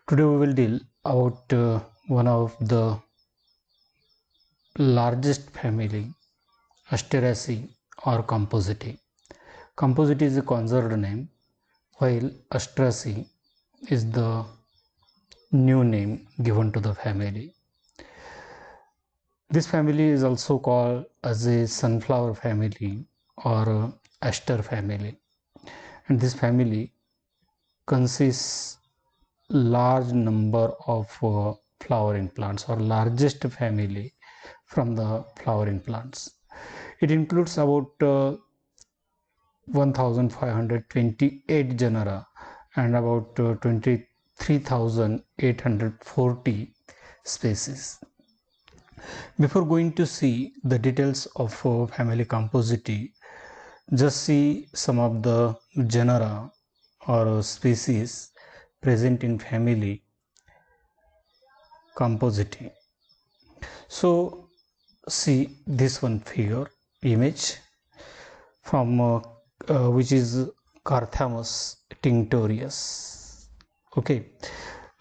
Today we will deal about one of the largest family, Asteraceae or Compositae. Compositae is a conserved name, while Asteraceae is the new name given to the family. This family is also called as a sunflower family or aster family, and this family consists large number of flowering plants or largest family from the flowering plants. It includes about 1528 genera and about 23,840 species. Before going to see the details of family Compositae, just see some of the genera or species present in family Compositae. So see this one image from which is Carthamus tinctorius. Okay,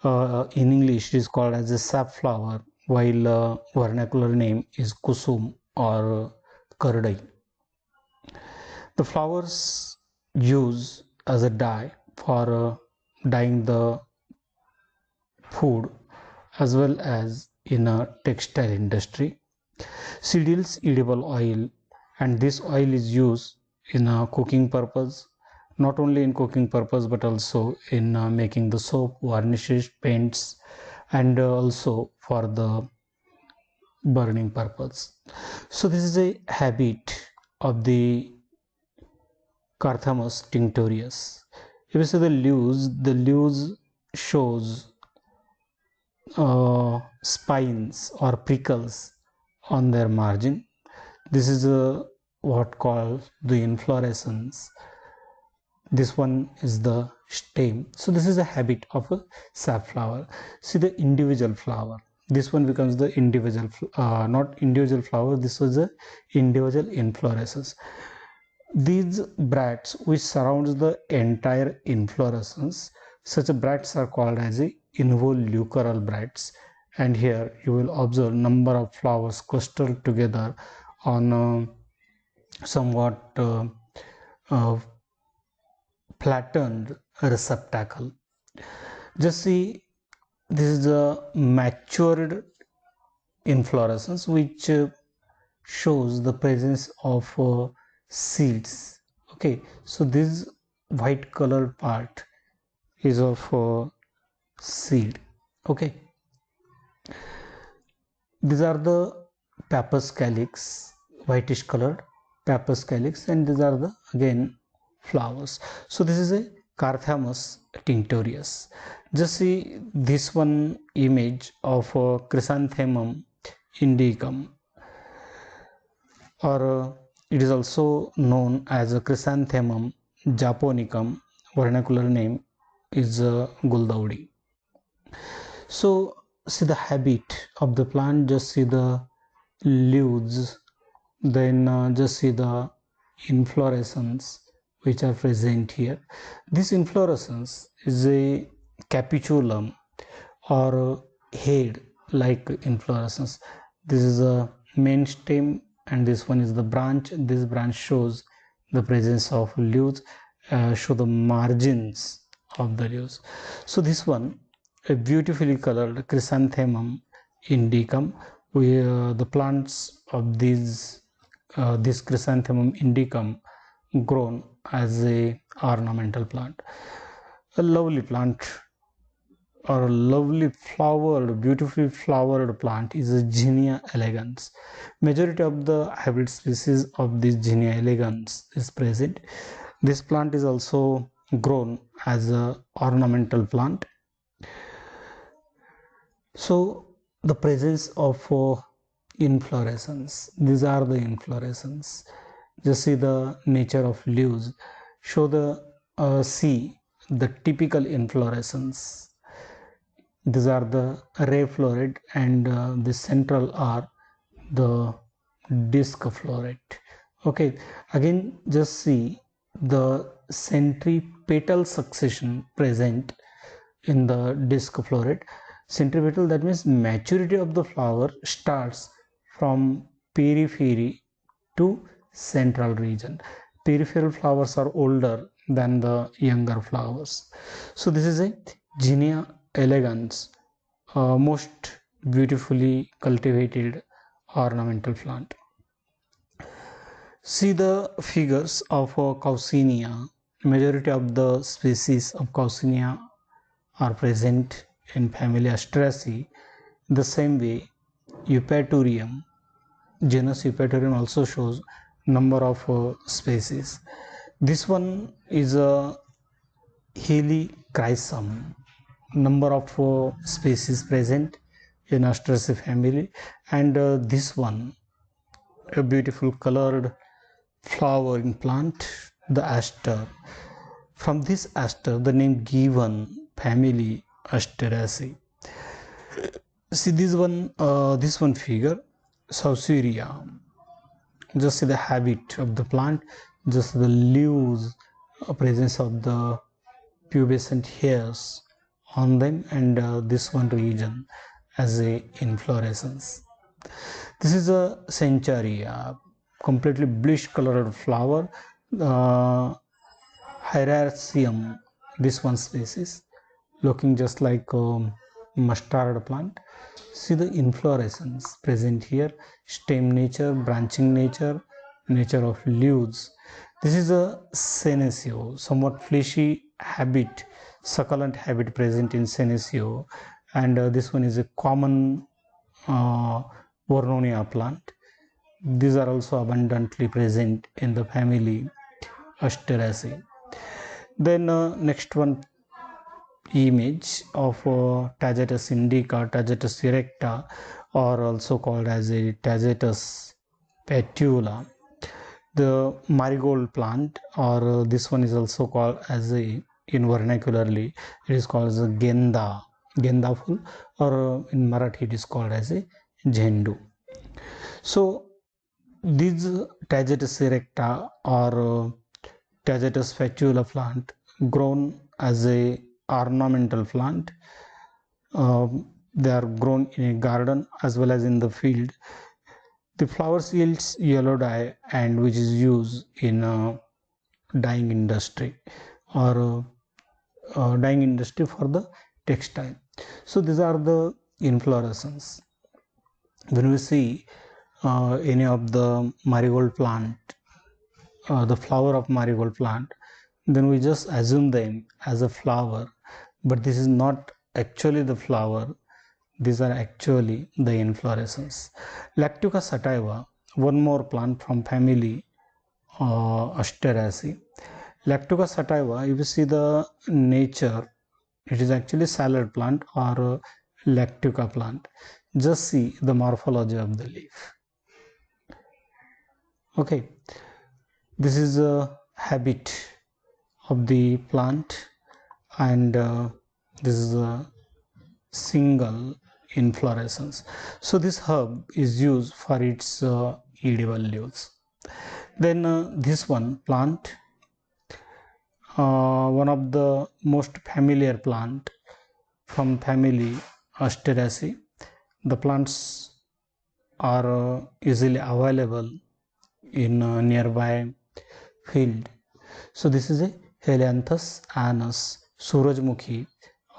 in English it is called as a safflower, while vernacular name is kusum or kardai. The flowers use as a dye for dyeing the food as well as in a textile industry. Seed yields edible oil, and this oil is used in a cooking purpose, not only in cooking purpose but also in making the soap, varnishes, paints, and also for the burning purpose. So this is a habit of the Carthamus tinctorius. If you see the leaves shows spines or prickles on their margin. This is what called the inflorescence. This one is the stem. So this is a habit of a safflower. See the individual flower. This one becomes the individual, not individual flower. This was the individual inflorescence. These bracts which surrounds the entire inflorescence, such bracts are called as a involucral bracts, and here you will observe number of flowers clustered together on somewhat flattened receptacle. Just see, this is a matured inflorescence which shows the presence of seeds. Okay, so this white colored part is of seed. Okay, these are the pappus calyx, whitish colored pappus calyx, and these are the again flowers. So this is a Carthamus tinctorius. Just see this one image of Chrysanthemum indicum, or it is also known as a Chrysanthemum japonicum. Vernacular name is Guldaudi. So see the habit of the plant, just see the leaves, then just see the inflorescence which are present here. This inflorescence is a capitulum or head like inflorescence. This is a main stem and this one is the branch. This branch shows the presence of leaves, show the margins of the leaves. So this one, a beautifully colored Chrysanthemum indicum. The plants of this Chrysanthemum indicum grown as a ornamental plant. A lovely plant or a lovely flowered, beautifully flowered plant is a Zinnia elegans. Majority of the hybrid species of this Zinnia elegans is present. This plant is also grown as a ornamental plant. So the presence of inflorescence, these are the inflorescence. Just see the nature of leaves, show the see the typical inflorescence. These are the ray floret and the central are the disc floret. Okay, again just see the centripetal succession present in the disc floret. Centripetal, that means maturity of the flower starts from periphery to central region. Peripheral flowers are older than the younger flowers. So this is a Zinnia elegans, most beautifully cultivated ornamental plant. See the figures of Caucinia. Majority of the species of Caucinia are present in family Asteraceae. The same way, Eupatorium, genus Eupatorium also shows number of species. This one is a Helichrysum. Number of species present in Asteraceae family, and this one, a beautiful colored flowering plant, the aster. From this aster, the name given, family Asteraceae. See this one figure, Sauceria. Just see the habit of the plant, just the leaves, presence of the pubescent hairs on them, and this one region as a inflorescence. This is a Centaurea, completely bluish colored flower. Hieracium, this one species, looking just like mustard plant. See the inflorescence present here, stem nature, branching nature, nature of leaves. This is a Senecio, somewhat fleshy habit, succulent habit present in Senecio, and this one is a common Vernonia plant. These are also abundantly present in the family Asteraceae. Then next one image of Tagetes indica, Tagetes erecta, or also called as a Tagetes petula. The marigold plant, or this one is also called as a, in vernacularly it is called as a genda full, or in Marathi it is called as a jhendu. So these Tagetes erecta or Tagetes fatula plant grown as a ornamental plant. They are grown in a garden as well as in the field. The flowers yields yellow dye, and which is used in dyeing industry or dyeing industry for the textile. So these are the inflorescence. When we see any of the marigold plant, the flower of marigold plant, then we just assume them as a flower, but this is not actually the flower. These are actually the inflorescence. Lactuca sativa, one more plant from family Asteraceae. Lactuca sativa, if you see the nature, it is actually salad plant or Lactuca plant. Just see the morphology of the leaf. Okay, this is a habit of the plant, and this is a single inflorescence. So this herb is used for its edible leaves. Then this one plant, one of the most familiar plant from family Asteraceae. The plants are easily available in nearby field. So this is a Helianthus anus, Surajmukhi,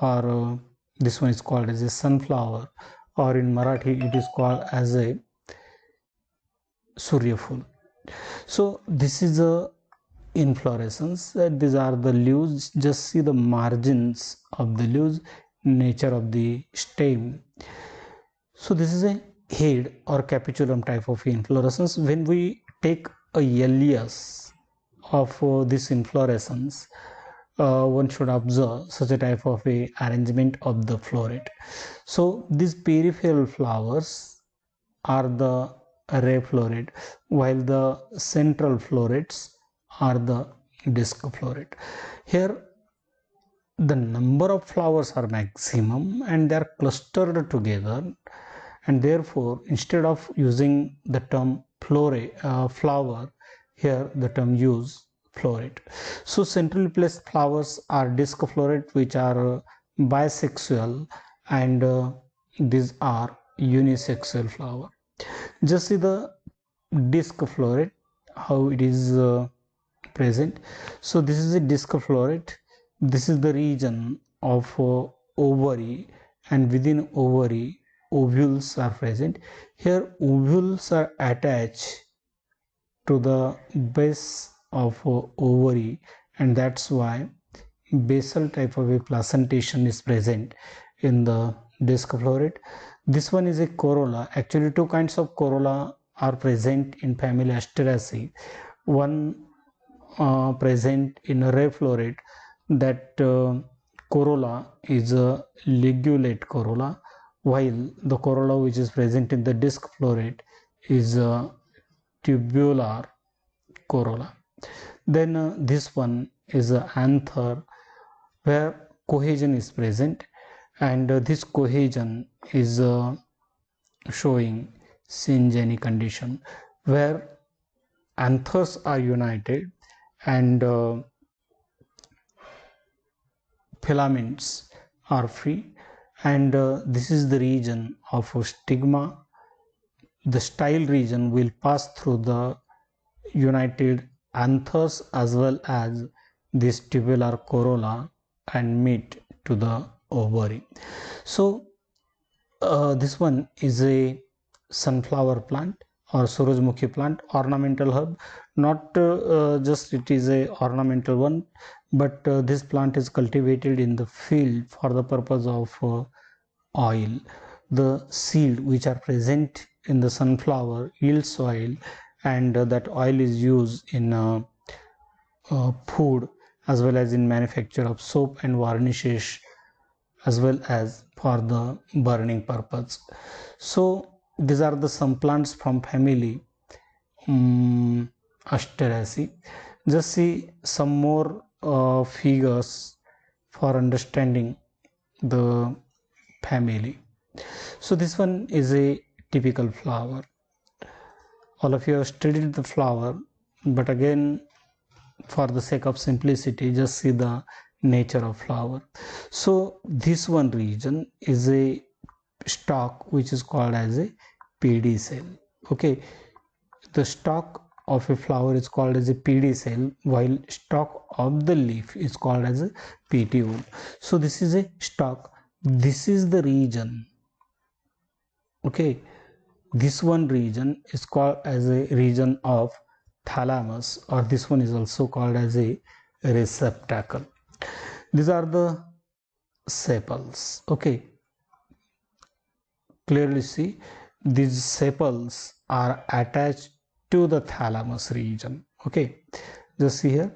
or this one is called as a sunflower, or in Marathi it is called as a Suryaful. So this is a inflorescence. These are the leaves. Just see the margins of the leaves, nature of the stem. So this is a head or capitulum type of inflorescence. When we take a elias of this inflorescence, one should observe such a type of a arrangement of the floret. So these peripheral flowers are the ray floret, while the central florets are the disc floret. Here the number of flowers are maximum and they are clustered together, and therefore instead of using the term flower, here the term use floret. So centrally placed flowers are disc floret, which are bisexual, and these are unisexual flower. Just see the disc floret, how it is present. So this is a disc floret. This is the region of ovary, and within ovary ovules are present. Here ovules are attached to the base of ovary, and that's why basal type of a placentation is present in the disc floret. This one is a corolla. Actually two kinds of corolla are present in family Asteraceae. One present in a ray floret, that corolla is a ligulate corolla, while the corolla which is present in the disc floret is a tubular corolla. Then this one is an anther, where cohesion is present, and this cohesion is showing syngeny condition, where anthers are united and filaments are free, and this is the region of stigma. The style region will pass through the united anthers as well as this tubular corolla and meet to the ovary. So this one is a sunflower plant or Surajmukhi plant, ornamental herb. Not just it is a ornamental one, but this plant is cultivated in the field for the purpose of oil. The seed which are present in the sunflower yields oil, and that oil is used in food as well as in manufacture of soap and varnishes, as well as for the burning purpose. So these are the some plants from family Asteraceae. Just see some more figures for understanding the family. So this one is a typical flower. All of you have studied the flower, but again for the sake of simplicity, just see the nature of flower. So this one region is a stalk which is called as a pedicel. Okay, the stalk of a flower is called as a pedicel, while stalk of the leaf is called as a petiole. So this is a stalk. This is the region. Okay, this one region is called as a region of thalamus, or this one is also called as a receptacle. These are the sepals. Okay, clearly see these sepals are attached to the thalamus region. Okay, just see here,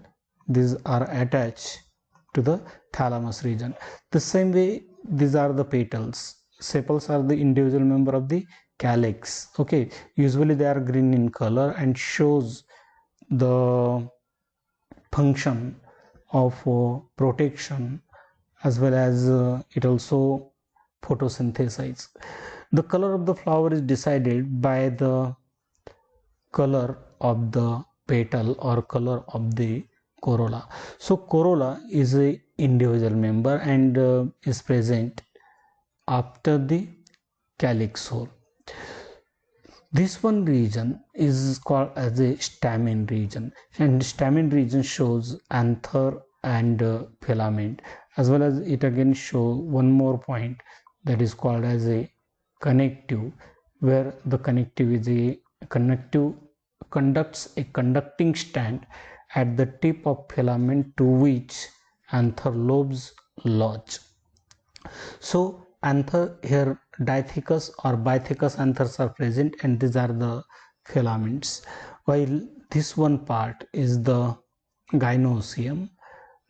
these are attached to the thalamus region. The same way, these are the petals. Sepals are the individual member of the calyx. Okay, usually they are green in color and shows the function of protection, as well as it also photosynthesize. The color of the flower is decided by the color of the petal or color of the corolla. So corolla is a individual member and is present after the calyx hole. This one region is called as a stamen region, and stamen region shows anther and filament, as well as it again show one more point that is called as a connective, where the connective is a connective conducts a conducting stand at the tip of filament to which anther lobes lodge. So anther here, dithecous or bithecous anthers are present, and these are the filaments, while this one part is the gynoecium,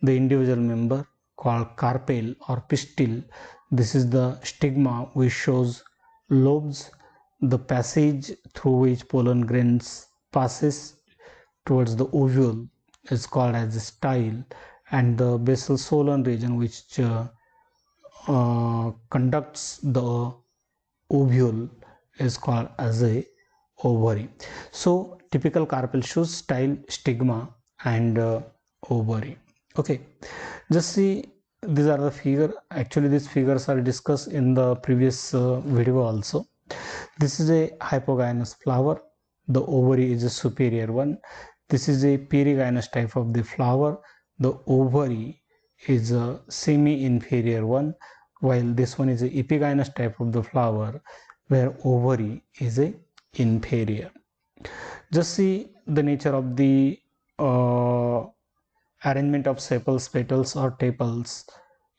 the individual member called carpel or pistil. This is the stigma which shows lobes, the passage through which pollen grains passes towards the ovule is called as the style, and the basal solan region which conducts the ovule is called as a ovary. So typical carpel shows style, stigma and ovary. Okay, just see these are the figure. Actually, these figures are discussed in the previous video also. This is a hypogynous flower. The ovary is a superior one. This is a perigynous type of the flower. The ovary is a semi-inferior one, while this one is a epigynous type of the flower, where ovary is a inferior. Just see the nature of the arrangement of sepals, petals or tepals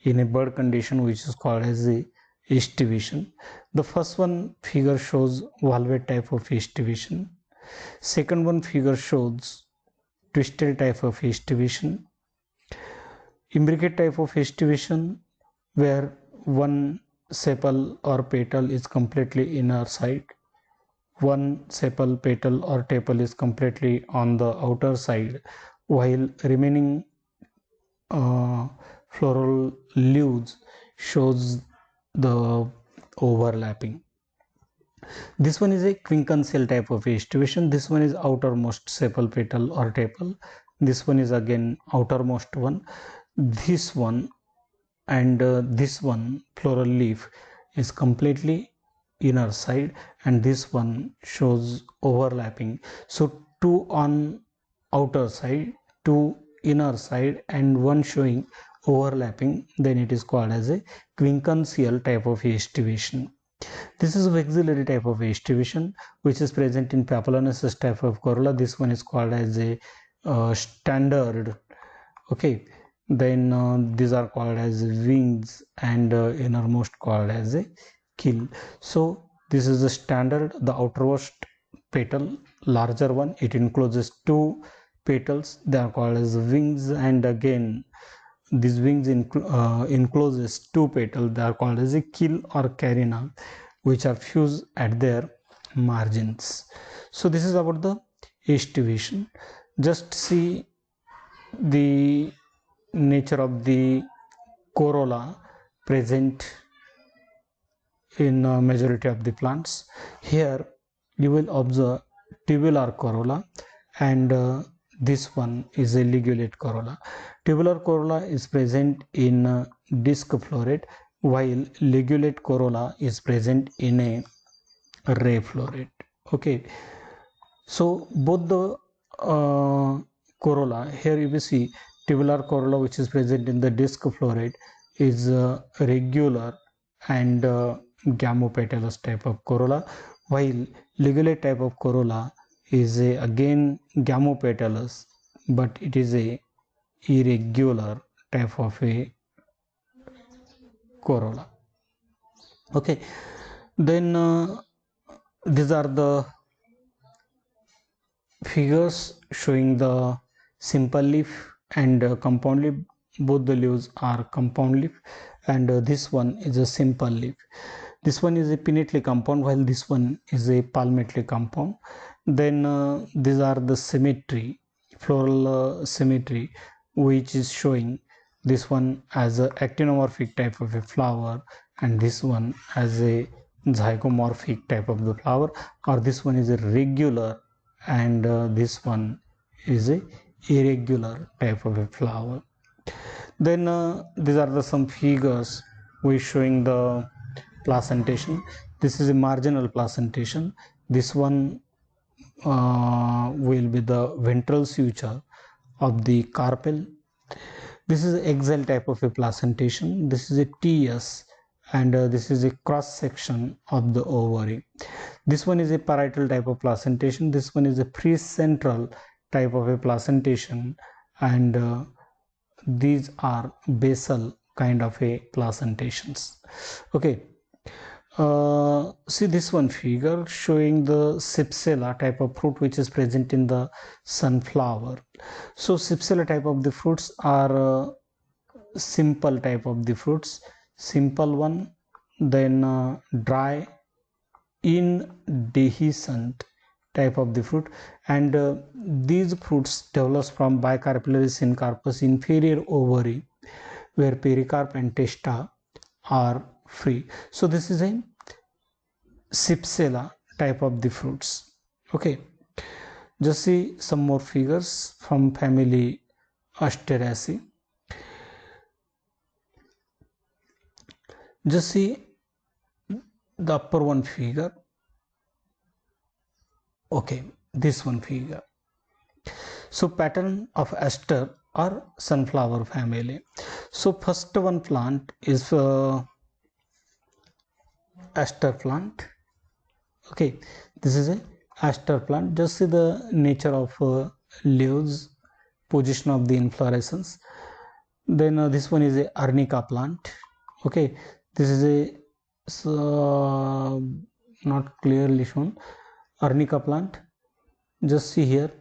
in a bud condition, which is called as the estivation. The first one figure shows valvate type of estivation. Second one figure shows twisted type of estivation. Imbricate type of estivation, where one sepal or petal is completely inner side, one sepal, petal or tepal is completely on the outer side, while remaining floral leaves shows the overlapping. This one is a quincunxial type of estivation. This one is outermost sepal, petal or tepal. This one is again outermost one. This one and this one floral leaf is completely inner side, and this one shows overlapping. So two on outer side, two inner side, and one showing overlapping, then it is called as a quincunxial type of estivation. This is a vexillary type of estivation which is present in papillonosus type of corolla. This one is called as a standard. Okay, then these are called as wings, and innermost called as a keel. So this is the standard. The outermost petal, larger one, it encloses two petals, they are called as wings, and again these wings encloses two petals, they are called as a keel or carina, which are fused at their margins. So this is about the estivation. Just see the nature of the corolla present in majority of the plants. Here you will observe tubular corolla, and this one is a ligulate corolla. Tubular corolla is present in disc floret, while ligulate corolla is present in a ray floret. Okay, so both the corolla, here you will see tubular corolla which is present in the disc floret is regular and gamopetalous type of corolla, while ligulate type of corolla is again gamopetalous, but it is a irregular type of a corolla. Okay, then these are the figures showing the simple leaf and compound leaf. Both the leaves are compound leaf, and this one is a simple leaf. This one is a pinnately compound, while this one is a palmately compound. Then these are the symmetry, floral symmetry, which is showing this one as a actinomorphic type of a flower, and this one as a zygomorphic type of the flower, or this one is a regular, and this one is a irregular type of a flower. Then these are the some figures which showing the placentation. This is a marginal placentation. This one will be the ventral suture of the carpel. This is an axial type of a placentation. This is a TS, and this is a cross section of the ovary. This one is a parietal type of placentation. This one is a precentral type of a placentation, and these are basal kind of a placentations. Okay, see this one figure showing the Cypsela type of fruit which is present in the sunflower. So Cypsela type of the fruits are simple type of the fruits, simple one, then dry indehiscent type of the fruit, and these fruits develops from bicarpellary syncarpous inferior ovary, where pericarp and testa are free. So this is a Cypsela type of the fruits. Okay, just see some more figures from family Asteraceae. Just see the upper one figure. Okay, this one figure. So pattern of aster or sunflower family. So first one plant is aster plant. Okay, this is a aster plant. Just see the nature of leaves, position of the inflorescence. Then this one is a arnica plant. Okay, this is a not clearly shown arnica plant. Just see here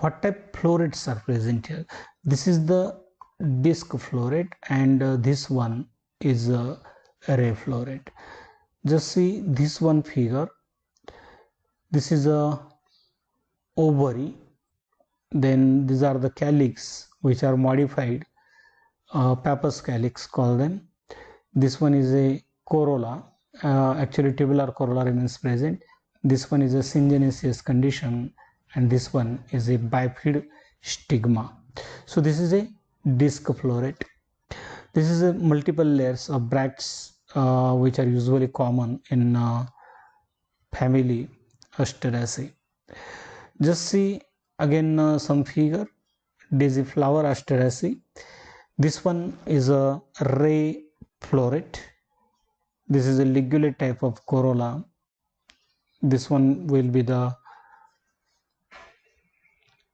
what type florets are present here. This is the disc floret, and this one is a ray floret. Just see this one figure. This is a ovary. Then these are the calyx which are modified, pappus calyx call them. This one is a corolla. Actually tubular corolla remains present. This one is a syngenesious condition, and this one is a bifid stigma. So this is a disc floret. This is a multiple layers of bracts which are usually common in family Asteraceae. Just see again some figure. Daisy flower Asteraceae. This one is a ray floret. This is a ligulate type of corolla. This one will be the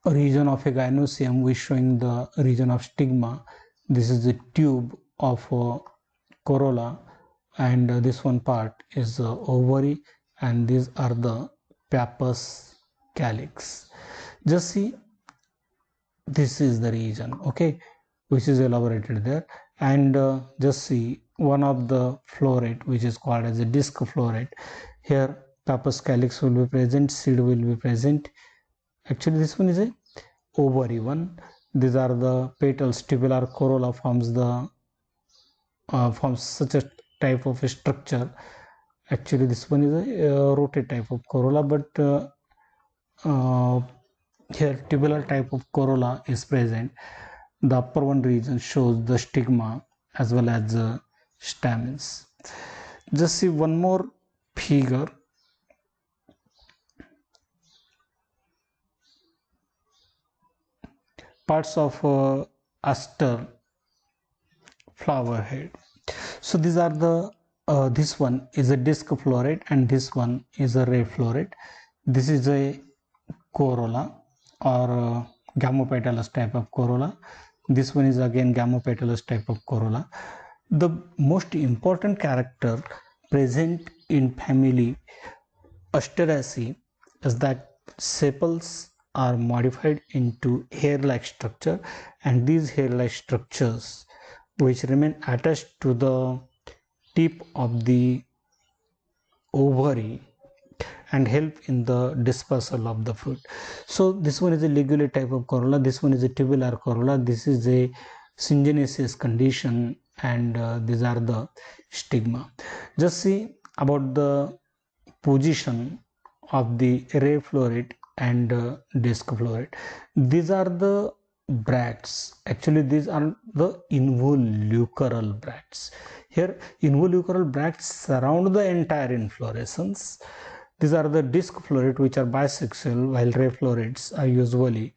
region of a gynoecium, which showing the region of stigma. This is the tube of corolla, and this one part is the ovary, and these are the pappus calyx. Just see, this is the region, okay, which is elaborated there. And just see one of the floret which is called as a disc floret. Here pappus calyx will be present, seed will be present. Actually this one is a ovary one. These are the petals. Tubular corolla forms such a type of a structure. Actually this one is a rotate type of corolla, but here tubular type of corolla is present. The upper one region shows the stigma as well as the stamens. Just see one more figure. Parts of aster flower head. So these are the this one is a disc floret, and this one is a ray floret. This is a corolla or gamopetalous type of corolla. This one is again gamopetalous type of corolla. The most important character present in family Asteraceae is that sepals are modified into hair-like structure, and these hair-like structures which remain attached to the tip of the ovary and help in the dispersal of the fruit. So this one is a ligulate type of corolla, this one is a tubular corolla, this is a syngenesious condition, and these are the stigma. Just see about the position of the ray floret and disc floret. These are the bracts. Actually these are the involucral bracts. Here involucral bracts surround the entire inflorescence. These are the disc floret which are bisexual, while ray florets are usually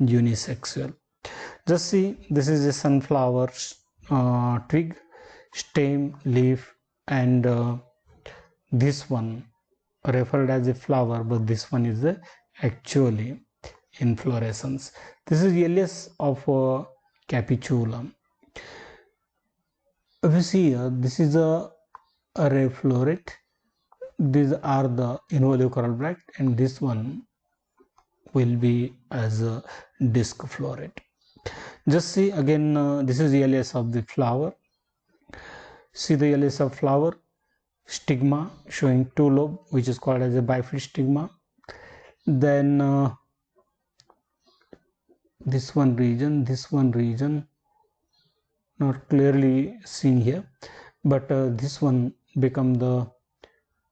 unisexual. Just see, this is a sunflower twig, stem, leaf, and this one referred as a flower, but this one is actually inflorescence. This is Elias of capitulum. If you see here, this is a ray floret. These are the involucral bract, and this one will be as a disc floret. Just see again, this is the Elias of the flower. See the Elias of flower, stigma showing two lobe, which is called as a bifid stigma. Then this one region not clearly seen here, but this one become the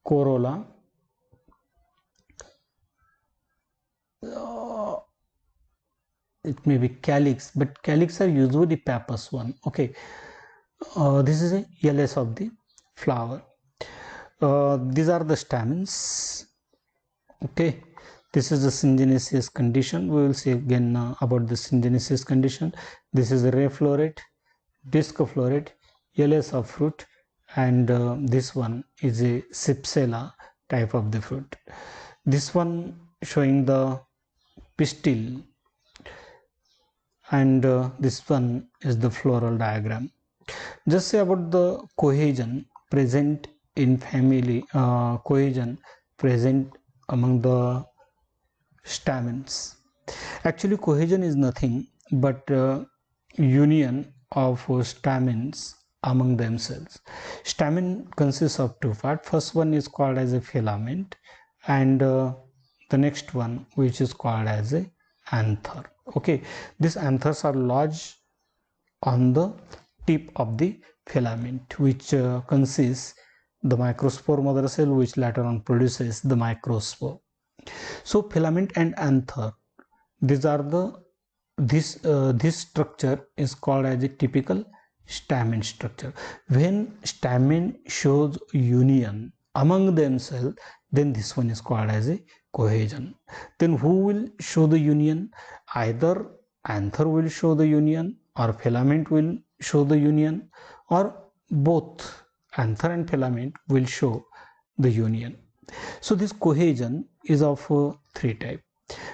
corolla. It may be calyx, but calyx are usually pappus one. Okay, This is a LS of the flower. These are the stamens. Okay, this is the syngenesis condition. We will see again about the syngenesis condition. This is a ray floret, disc floret, LS of fruit, and this one is a cypsela type of the fruit. This one showing the pistil, and this one is the floral diagram. Just say about the cohesion present in family, cohesion present among the stamens. Actually, cohesion is nothing but union of stamens among themselves. Stamen consists of two parts. First one is called as a filament, and the next one which is called as a anther. Okay, these anthers are lodged on the tip of the filament, which consists the microspore mother cell, which later on produces the microspore. So filament and anther, these are the this structure is called as a typical stamen structure. When stamen shows union among themselves, then this one is called as a cohesion. Then who will show the union? Either anther will show the union, or filament will show the union, or both anther and filament will show the union. So this cohesion is of three types.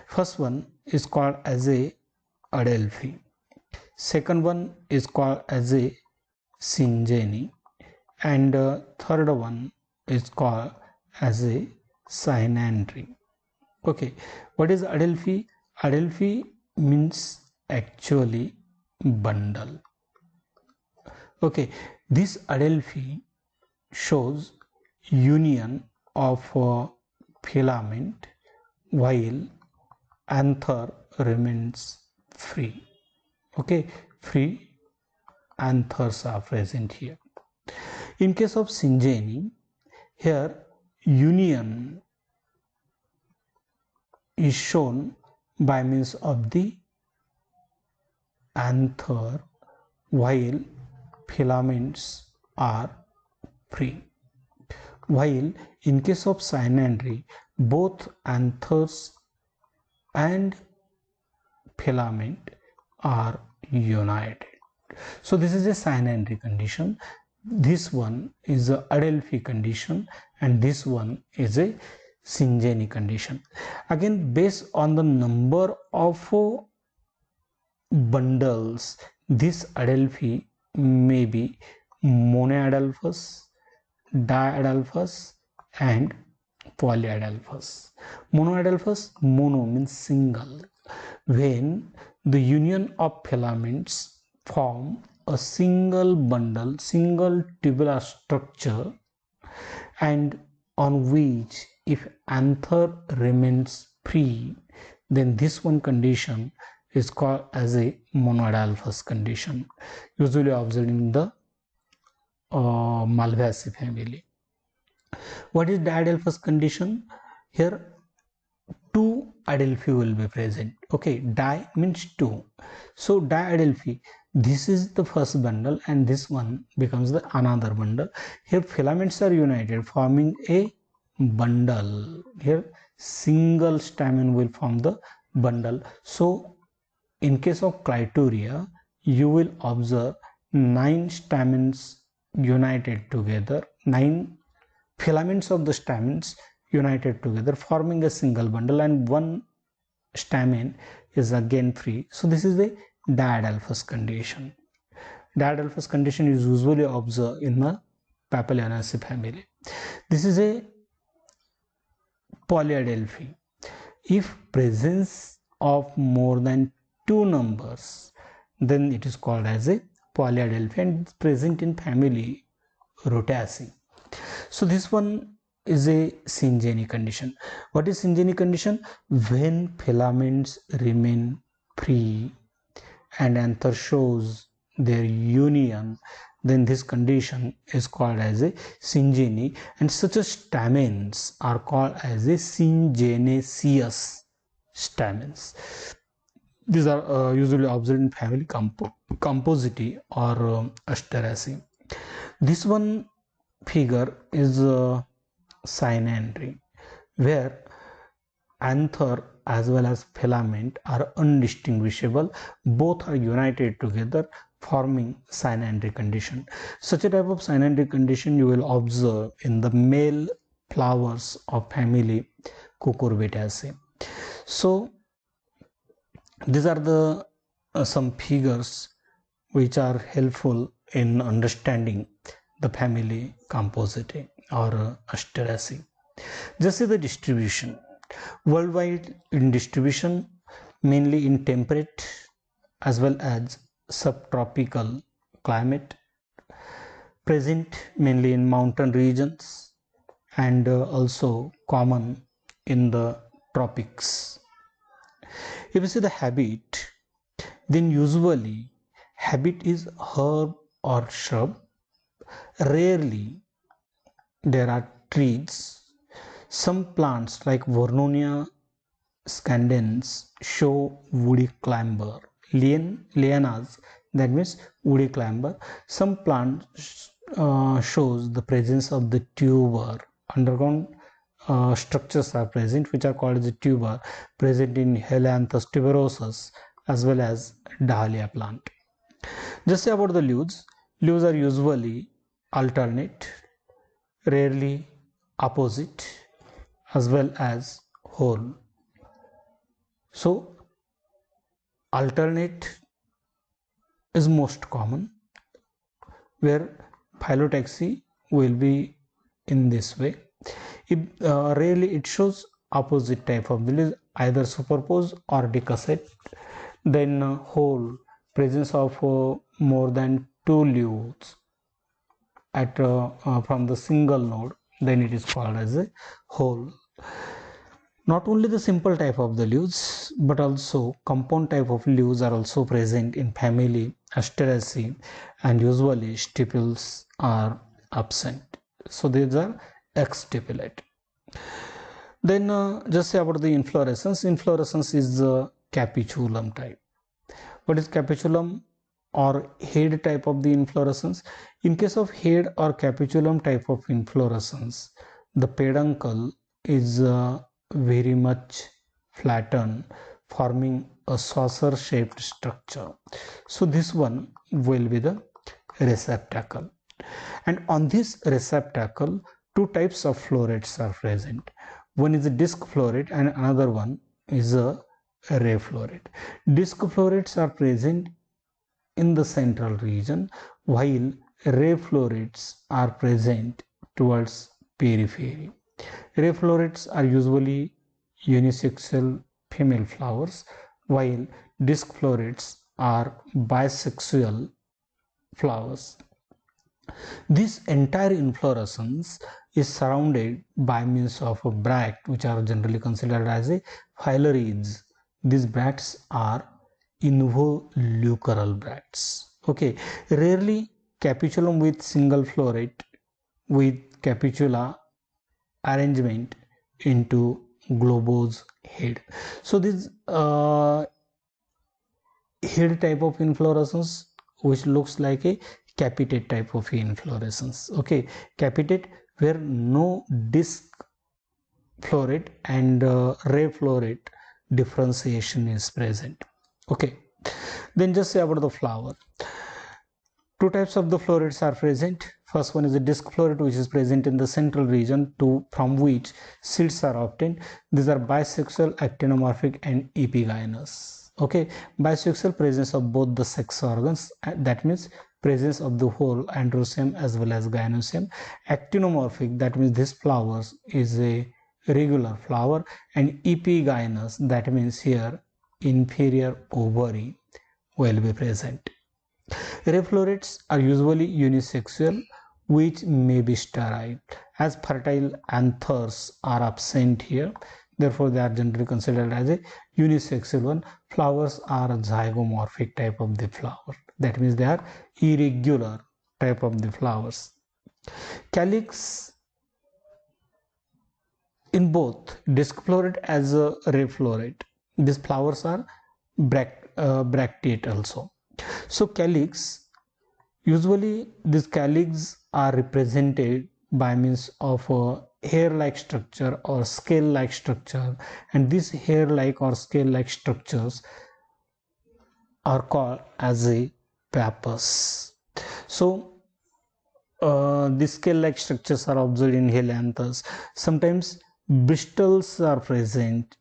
First one is called as a adelphi. Second one is called as a syngeny, and third one is called as a synandry. Okay, what is adelphi? Adelphi means actually bundle. Okay, this adelphi shows union of filament while anther remains free. Okay, free anthers are present here. In case of syngeny, here union is shown by means of the anther while filaments are free. While in case of synandry, both anthers and filament are united. So this is a synandry condition. This one is a adelphi condition, and this one is a syngeny condition. Again, based on the number of bundles, this adelphi may be monoadelphous, diadelphous, and polyadelphous. Monoadelphous, mono means single. When the union of filaments form a single bundle, single tubular structure, and on which if anther remains free, then this one condition is called as a monoadelphous condition, usually observed in the Malvaceae family. What is diadelphous condition? Here two adelphi will be present. Okay, di means two. So diadelphi, this is the first bundle and this one becomes the another bundle. Here filaments are united forming a bundle. Here single stamen will form the bundle. So in case of Clitoria, you will observe 9 stamens united together, 9 filaments of the stamens united together forming a single bundle, and one stamen is again free. So this is the diadelphous condition. Diadelphous condition is usually observed in the Papilianaceae family. This is a polyadelphi. If presence of more than 2 numbers, then it is called as a polyadelphi, and it's present in family Rutaceae. So this one is a syngeny condition. What is syngeny condition? When filaments remain free and anther shows their union, then this condition is called as a syngeny, and such stamens are called as a syngenesis stamens. These are usually observed in family Compositae or Asteraceae. This one figure is cynandry, where anther as well as filament are undistinguishable. Both are united together, forming cynandry condition. Such a type of cynandry condition you will observe in the male flowers of family Cucurbitaceae. So these are the some figures which are helpful in understanding the family Compositae or Asteraceae. Just see the distribution. Worldwide in distribution, mainly in temperate as well as subtropical climate, present mainly in mountain regions and also common in the tropics. If you see the habit, then usually habit is herb or shrub. Rarely there are trees. Some plants like Vernonia scandens show woody climber. Lianas, that means woody climber. Some plants shows the presence of the tuber. Underground structures are present which are called as a tuber, present in Helianthus tuberosus as well as Dahlia plant. Just say about the leaves. Leaves are usually alternate, rarely opposite, as well as whole. So alternate is most common, where phyllotaxy will be in this way. If rarely it shows opposite type of the leaves, either superposed or decussate. Then whole, presence of more than two leaves at from the single node, then it is called as a whole. Not only the simple type of the leaves, but also compound type of leaves are also present in family Asteraceae, and usually stipules are absent. So these are exstipulate. Then just say about the inflorescence. Inflorescence is the capitulum type. What is capitulum or head type of the inflorescence? In case of head or capitulum type of inflorescence, the peduncle is very much flattened, forming a saucer shaped structure. So this one will be the receptacle, and on this receptacle two types of florets are present. One is a disc floret and another one is a ray floret. Disc florets are present in the central region, while ray florets are present towards periphery. Ray florets are usually unisexual female flowers, while disc florets are bisexual flowers. This entire inflorescence is surrounded by means of a bract, which are generally considered as a phyllodes. These bracts are involucral bracts. Okay, rarely capitulum with single floret with capitula arrangement into globose head. So this head type of inflorescence which looks like a capitate type of inflorescence. Okay, capitate where no disc floret and ray floret differentiation is present. Okay, then just say about the flower. Two types of the florets are present. First one is a disc floret, which is present in the central region from which seeds are obtained. These are bisexual, actinomorphic and epigynous. Okay, bisexual, presence of both the sex organs, that means presence of the whole androecium as well as gynoecium. Actinomorphic, that means this flowers is a regular flower, and epigynous, that means here inferior ovary will be present. Ray florets are usually unisexual, which may be sterile, as fertile anthers are absent here. Therefore, they are generally considered as a unisexual one. Flowers are a zygomorphic type of the flower. That means they are irregular type of the flowers. Calyx in both disc floret as a ray floret. These flowers are bracteate also. So calyx, usually these calyx are represented by means of a hair-like structure or scale-like structure, and these hair-like or scale-like structures are called as a pappus. So these scale-like structures are observed in helianthus. Sometimes bristles are present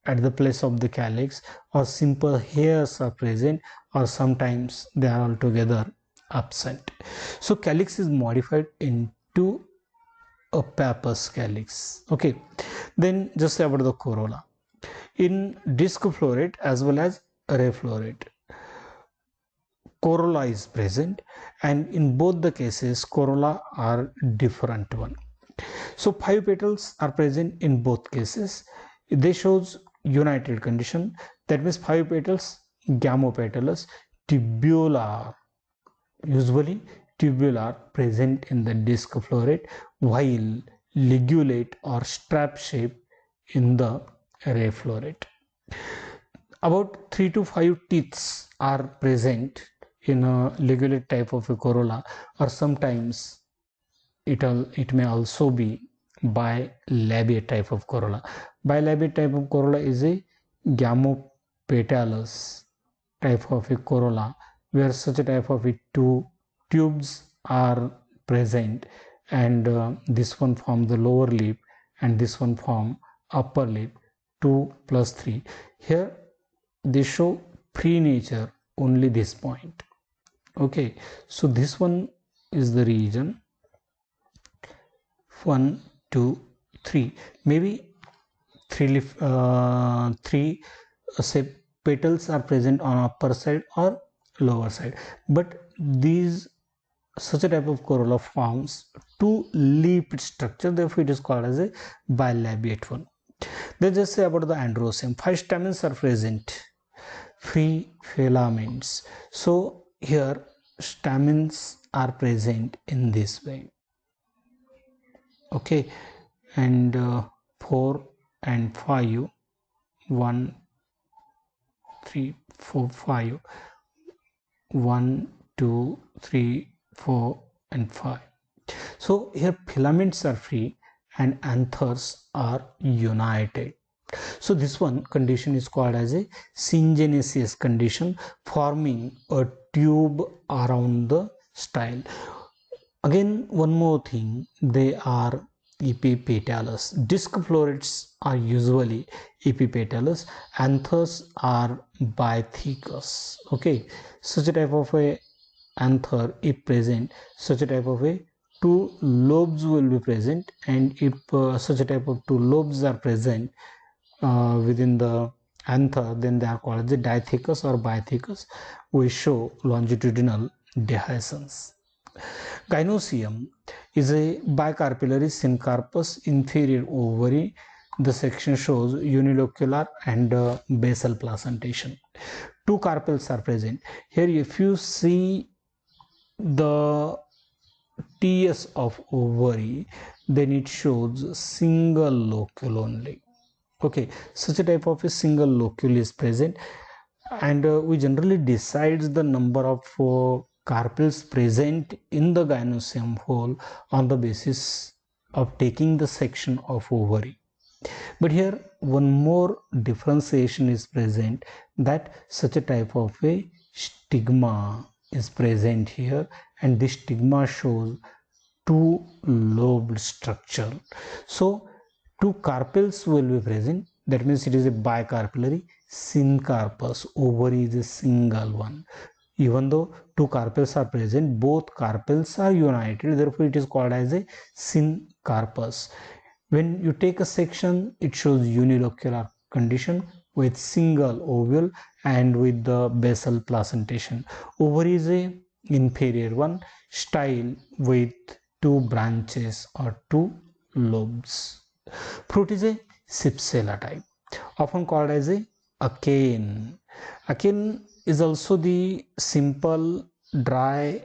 at the place of the calyx, or simple hairs are present, or sometimes they are altogether absent. So calyx is modified into a pappus calyx. Okay, then just say about the corolla. In disc floret as well as ray floret, corolla is present, and in both the cases corolla are different one. So 5 petals are present in both cases. They shows united condition, that means 5 petals, gamopetalous, tubular, usually tubular, present in the disc floret, while ligulate or strap shape in the ray floret. About 3 to 5 teeths are present in a ligulate type of a corolla, or sometimes it may also be bilabiate type of corolla. Bilabiate type of corolla is a gamopetalous type of a corolla, where such a type of two tubes are present, and this one form the lower lip and this one form upper lip, 2 plus 3. Here they show free nature only this point. Okay, so this one is the region 1, 2, 3. Maybe three say petals are present on upper side or lower side, but these such a type of corolla forms two leafed structure, therefore it is called as a bilabiate one. Then just say about the androecium. 5 stamens are present, free filaments. So here stamens are present in this way. Okay, and 4 and 5, 1, 3, 4, 5, 1, 2, 3, 4 and 5. So here filaments are free and anthers are united. So this one condition is called as a syngenesis condition, forming a tube around the style. Again, one more thing, they are epipetalous. Disc florets are usually epipetalous, anthers are bythecous. Okay, such a type of a anther, if present, such a type of a 2 lobes will be present, and if such a type of 2 lobes are present within the anther, then they are called the dithecous or bythecous. We show longitudinal dehiscence. Gynoecium is a bicarpellary syncarpous inferior ovary. The section shows unilocular and basal placentation. 2 carpels are present. Here if you see the TS of ovary, then it shows single locule only. Okay, such a type of a single locule is present, and we generally decides the number of carpels present in the gynoecium hole on the basis of taking the section of ovary. But here one more differentiation is present, that such a type of a stigma is present here, and this stigma shows 2 lobed structure. So 2 carpels will be present, that means it is a bicarpellary syncarpous. Ovary is a single one. Even though 2 carpels are present, both carpels are united, therefore it is called as a syncarpous. When you take a section, it shows unilocular condition with single ovule and with the basal placentation. Ovary is a inferior one, style with 2 branches or 2 lobes. Fruit is a cypsela type, often called as a achene. Achene is also the simple, dry,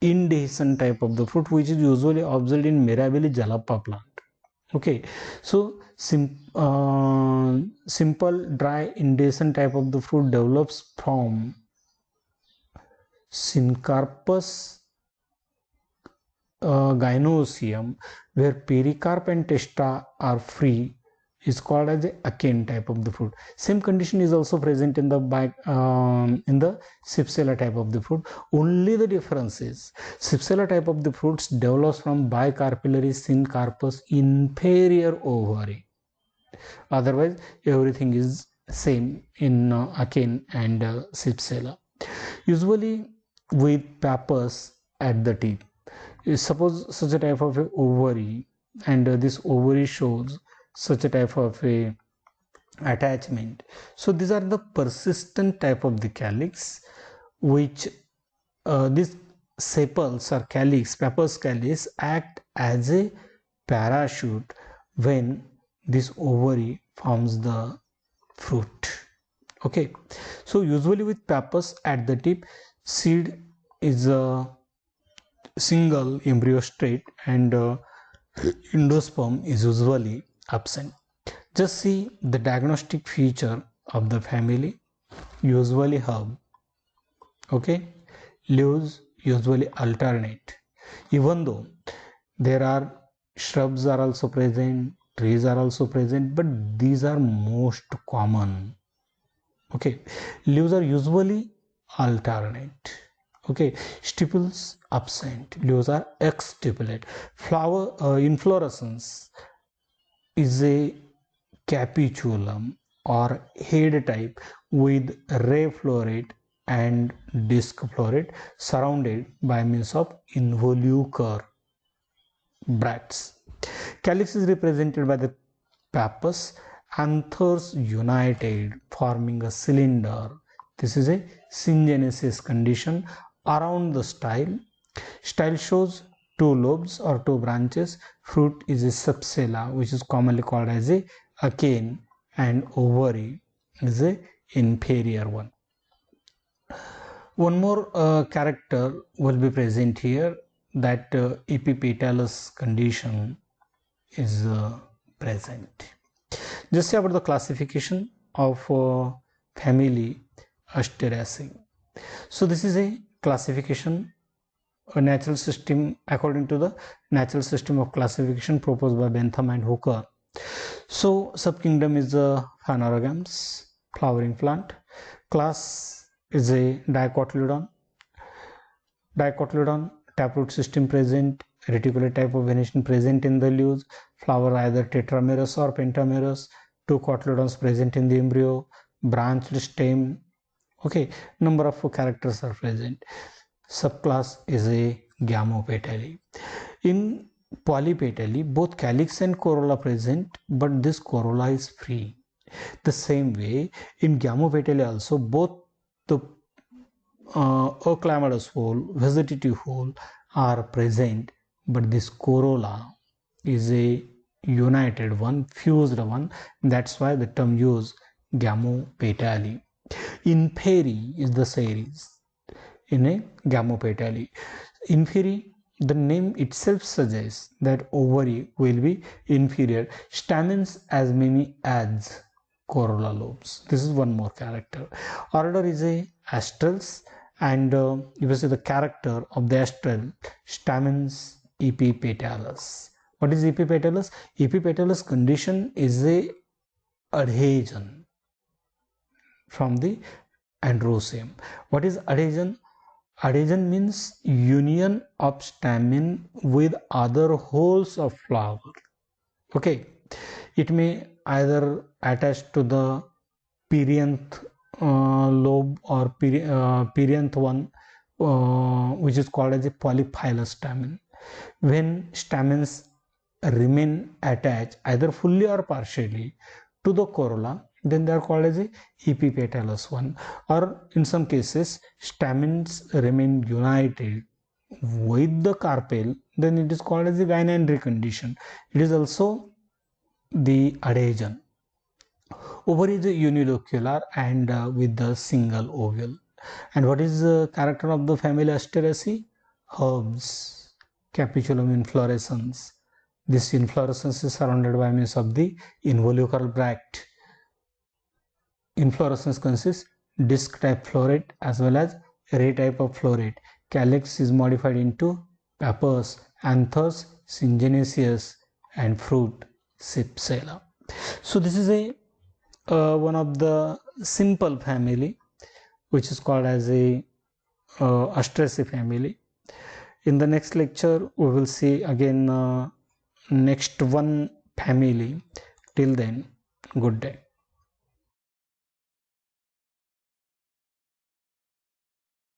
indehiscent type of the fruit, which is usually observed in Mirabilis jalapa plant. Okay, so simple dry indecent type of the fruit develops from Syncarpus gynoecium, where pericarp and testa are free, is called as the achene type of the fruit. Same condition is also present in the Cypsela type of the fruit. Only the difference is Cypsela type of the fruits develops from bicarpillary Syncarpus inferior ovary. Otherwise, everything is same in achene and Cypsela. Usually with pappus at the tip. Suppose such a type of a ovary, and this ovary shows such a type of a attachment. So these are the persistent type of the calyx, which these sepals or calyx, pappus calyx, act as a parachute when this ovary forms the fruit. Okay, so usually with pappus at the tip, seed is a single embryo state, and endosperm is usually absent. Just see the diagnostic feature of the family. Usually herb. Okay, leaves usually alternate. Even though there are shrubs are also present, trees are also present, but these are most common. Okay, leaves are usually alternate. Okay, stipules absent, leaves are exstipulate. Flower inflorescence is a capitulum or head type with ray floret and disc floret surrounded by means of involucre bracts. Calyx is represented by the pappus, anthers united forming a cylinder. This is a syngenesis condition around the style. Style shows two lobes or two branches. Fruit is a subsella, which is commonly called as a achene, and ovary is a inferior one. One more character will be present here, that epipetalous condition is present. Just say about the classification of family Asteraceae. So this is a classification, a natural system according to the natural system of classification proposed by Bentham and Hooker. So subkingdom is the Phanerogams, flowering plant. Class is a Dicotyledon. Dicotyledon, taproot system present, reticulate type of venation present in the leaves, flower either tetramerous or pentamerous, two cotyledons present in the embryo, branched stem. Okay, number of characters are present. Subclass is a Gamopetalae. In Polypetalae, both calyx and corolla present, but this corolla is free. The same way in Gamopetalae also, both the acclamatous hole, vegetative hole are present, but this corolla is a united one, fused one. That's why the term used Gamopetalae. Inferi is the series in a Gamopetalae. Inferi, the name itself suggests that ovary will be inferior. Stamens as many as corolla lobes. This is one more character. Order is a Astrals, and you will see the character of the astral, stamens epipetalous. What is epipetalous? Epipetalous condition is a adhesion from the androecium. What is adhesion? Adhesion means union of stamen with other holes of flower. Okay, it may either attach to the perianth lobe or perianth one, which is called as a polyphylous stamen. When stamens remain attached either fully or partially to the corolla, then they are called as a epipetalous one. Or in some cases, stamens remain united with the carpel, then it is called as a gynandry condition. It is also the adhesion. Ovary is unilocular and with the single ovule. And what is the character of the family Asteraceae? Herbs, capitulum inflorescence, This inflorescence is surrounded by means of the involucral bract. Inflorescence consists disc type floret as well as ray type of floret. Calyx is modified into pappus, anthers, syngenesius, and fruit cypsela. So this is a one of the simple family which is called as a Asteraceae family. In the next lecture we will see again next one family. Till then, good day.